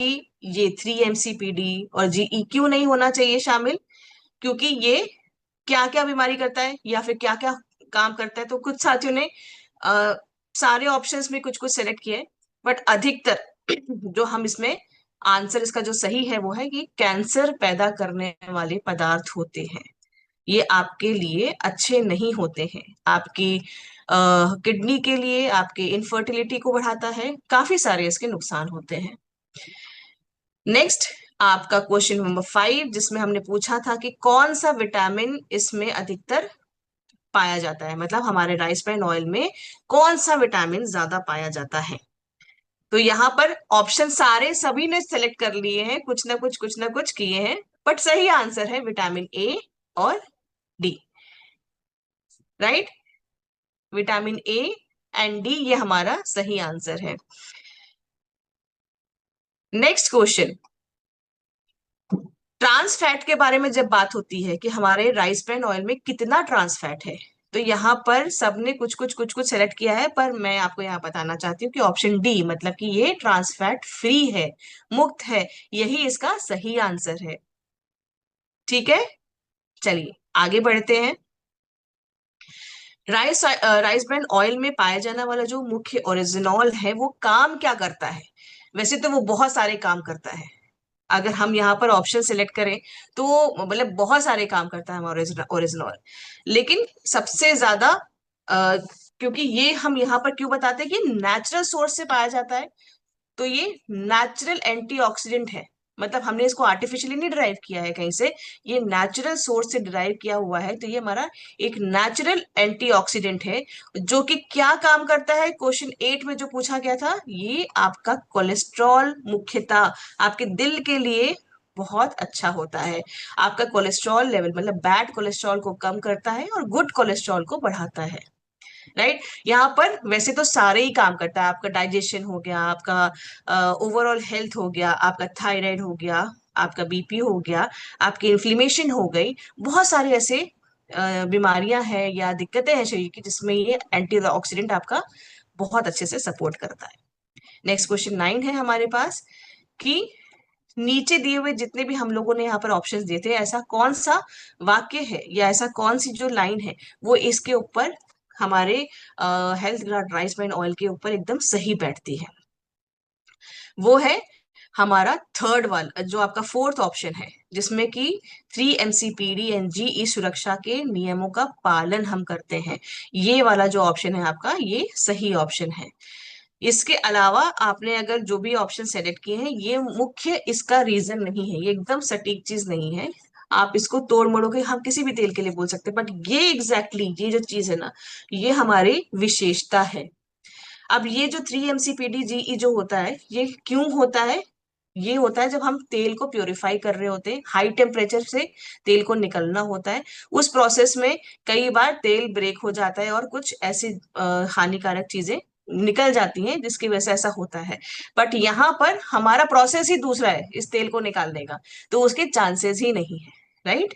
ये 3 MCPD और GE क्यों नहीं होना चाहिए शामिल? क्योंकि ये क्या क्या बीमारी करता है या फिर क्या क्या काम करता है। तो कुछ साथियों ने अ, सारे ऑप्शंस में कुछ कुछ सेलेक्ट किए, बट अधिकतर जो हम इसमें आंसर इसका जो सही है वो है कि कैंसर पैदा करने वाले पदार्थ होते हैं, ये आपके लिए अच्छे नहीं होते हैं। आपकी किडनी के लिए, आपके इनफर्टिलिटी को बढ़ाता है, काफी सारे इसके नुकसान होते हैं। नेक्स्ट, आपका क्वेश्चन नंबर 5, जिसमें हमने पूछा था कि कौन सा विटामिन इसमें अधिकतर पाया जाता है, मतलब हमारे राइस ब्रान ऑयल में कौन सा विटामिन ज्यादा पाया जाता है। तो यहाँ पर ऑप्शन सारे सभी ने सेलेक्ट कर लिए हैं, कुछ ना कुछ किए हैं, बट सही आंसर है विटामिन ए और D. Right, vitamin A and D ये हमारा सही आंसर है। नेक्स्ट क्वेश्चन, ट्रांस फैट के बारे में जब बात होती है कि हमारे राइस ब्रान ऑयल में कितना ट्रांस फैट है, तो यहाँ पर सबने कुछ कुछ सेलेक्ट किया है, पर मैं आपको यहाँ बताना चाहती हूँ कि ऑप्शन डी, मतलब कि ये ट्रांस फैट फ्री है, मुक्त है, यही इसका सही आंसर है। ठीक है, चलिए आगे बढ़ते हैं। राइस ब्रान ऑयल में पाया जाने वाला जो मुख्य ओरिजिनॉल है वो काम क्या करता है? वैसे तो वो बहुत सारे काम करता है, अगर हम यहाँ पर ऑप्शन सिलेक्ट करें तो वो मतलब बहुत सारे काम करता है हमारा ओरिजिनॉल। लेकिन सबसे ज्यादा क्योंकि ये हम यहाँ पर क्यों बताते हैं कि नेचुरल सोर्स से पाया जाता है, तो ये नेचुरल एंटीऑक्सीडेंट है, मतलब हमने इसको आर्टिफिशियली नहीं डिराइव किया है कहीं से, ये नेचुरल सोर्स से डिराइव किया हुआ है। तो ये हमारा एक नेचुरल एंटीऑक्सीडेंट है, जो कि क्या काम करता है, क्वेश्चन 8 में जो पूछा गया था, ये आपका कोलेस्ट्रॉल मुख्यतः आपके दिल के लिए बहुत अच्छा होता है। आपका कोलेस्ट्रॉल लेवल मतलब बैड कोलेस्ट्रॉल को कम करता है और गुड कोलेस्ट्रॉल को बढ़ाता है। राइट, यहाँ पर वैसे तो सारे ही काम करता है, आपका डाइजेशन हो गया, आपका ओवरऑल हेल्थ हो गया, आपका थायराइड हो गया, आपका बीपी हो गया, आपकी इन्फ्लेमेशन हो गई, बहुत सारे ऐसे बीमारियां हैं या दिक्कतें हैं शरीर की जिसमें ये एंटीऑक्सीडेंट आपका बहुत अच्छे से सपोर्ट करता है। नेक्स्ट क्वेश्चन 9 है हमारे पास कि नीचे दिए हुए जितने भी हम लोगों ने यहाँ पर ऑप्शंस दिए थे, ऐसा कौन सा वाक्य है या ऐसा कौन सी जो लाइन है वो इसके ऊपर हमारे health grad rice bran oil के ऊपर एकदम सही बैठती है? वो है हमारा थर्ड वाला, जो आपका फोर्थ ऑप्शन है, जिसमें कि 3 MCPD एंड GE सुरक्षा के नियमों का पालन हम करते हैं, ये वाला जो ऑप्शन है आपका, ये सही ऑप्शन है। इसके अलावा आपने अगर जो भी ऑप्शन सेलेक्ट किए हैं, ये मुख्य इसका रीजन नहीं है, ये एकदम सटीक चीज नहीं है। आप इसको तोड़ मड़ोड़ के हम किसी भी तेल के लिए बोल सकते हैं, बट ये एग्जैक्टली ये जो चीज है ना, ये हमारी विशेषता है। अब ये जो 3 MCPD GE जो होता है, ये क्यों होता है? ये होता है जब हम तेल को प्योरीफाई कर रहे होते हैं, हाई टेम्परेचर से तेल को निकलना होता है, उस प्रोसेस में कई बार तेल ब्रेक हो जाता है और कुछ ऐसी हानिकारक चीजें निकल जाती हैं जिसकी वजह से ऐसा होता है। बट यहाँ पर हमारा प्रोसेस ही दूसरा है इस तेल को निकालने का, तो उसके चांसेस ही नहीं है। राइट,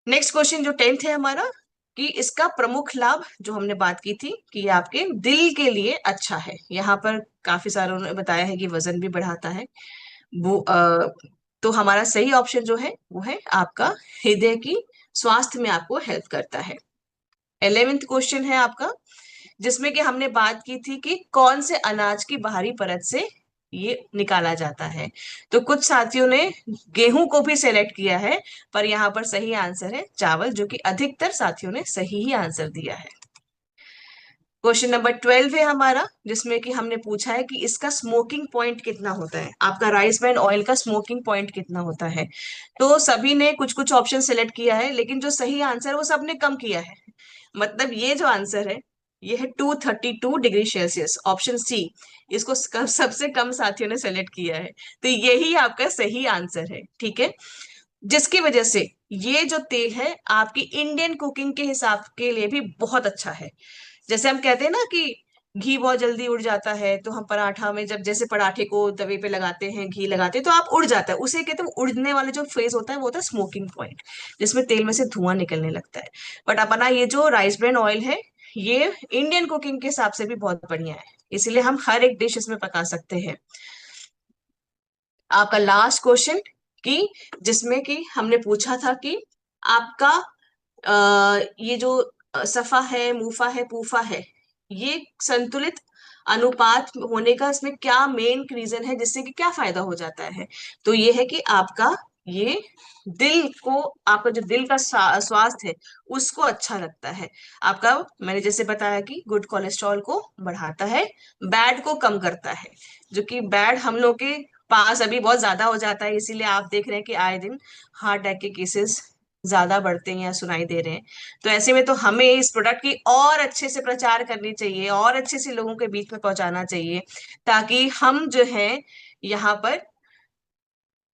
नेक्स्ट क्वेश्चन जो 10th है हमारा, कि इसका प्रमुख लाभ जो हमने बात की थी कि ये आपके दिल के लिए अच्छा है, यहाँ पर काफी सारों ने बताया है कि वजन भी बढ़ाता है। वो तो हमारा सही ऑप्शन जो है वो है आपका हृदय की स्वास्थ्य में आपको हेल्प करता है। 11th क्वेश्चन है आपका, जिसमें कि हमने बात की थी कि कौन से अनाज की बाहरी परत से ये निकाला जाता है। तो कुछ साथियों ने गेहूं को भी सेलेक्ट किया है, पर यहाँ पर सही आंसर है चावल, जो कि अधिकतर साथियों ने सही ही आंसर दिया है। क्वेश्चन नंबर 12 है हमारा, जिसमें कि हमने पूछा है कि इसका स्मोकिंग पॉइंट कितना होता है, आपका राइस ब्रान ऑयल का स्मोकिंग पॉइंट कितना होता है। तो सभी ने कुछ कुछ ऑप्शन सेलेक्ट किया है, लेकिन जो सही आंसर वो सबने कम किया है। मतलब ये जो आंसर है ये है 232 डिग्री सेल्सियस, ऑप्शन सी। इसको सबसे कम साथियों ने सेलेक्ट किया है, तो यही आपका सही आंसर है। ठीक है, जिसकी वजह से ये जो तेल है आपकी इंडियन कुकिंग के हिसाब के लिए भी बहुत अच्छा है। जैसे हम कहते हैं ना कि घी बहुत जल्दी उड़ जाता है, तो हम पराठा में जब जैसे पराठे को तवे पे लगाते हैं, घी लगाते हैं तो आप उड़ जाता है, उसे कहते हैं उड़ने वाले जो फेज होता है वो होता है स्मोकिंग पॉइंट, जिसमें तेल में से धुआं निकलने लगता है। बट अपना ये जो राइस ब्रान ऑयल है, ये इंडियन कुकिंग के हिसाब से भी बहुत बढ़िया है, इसलिए हम हर एक डिश इसमें पका सकते हैं। आपका लास्ट क्वेश्चन, कि जिसमें कि हमने पूछा था कि आपका ये जो सफा है, मुफा है, पूफा है, ये संतुलित अनुपात होने का इसमें क्या मेन रीजन है, जिससे कि क्या फायदा हो जाता है। तो ये है कि आपका ये दिल को, आपका जो दिल का स्वास्थ्य है उसको अच्छा रखता है। आपका, मैंने जैसे बताया कि गुड कोलेस्ट्रॉल को बढ़ाता है, बैड को कम करता है। जो कि बैड हम लोग के पास अभी बहुत ज्यादा हो जाता है, इसीलिए आप देख रहे हैं कि आए दिन हार्ट अटैक के केसेस ज्यादा बढ़ते हैं या सुनाई दे रहे हैं। तो ऐसे में तो हमें इस प्रोडक्ट की और अच्छे से प्रचार करनी चाहिए, और अच्छे से लोगों के बीच में पहुंचाना चाहिए, ताकि हम जो है यहाँ पर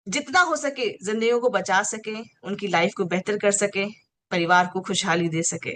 जितना हो सके जिंदगियों को बचा सके, उनकी लाइफ को बेहतर कर सके, परिवार को खुशहाली दे सके।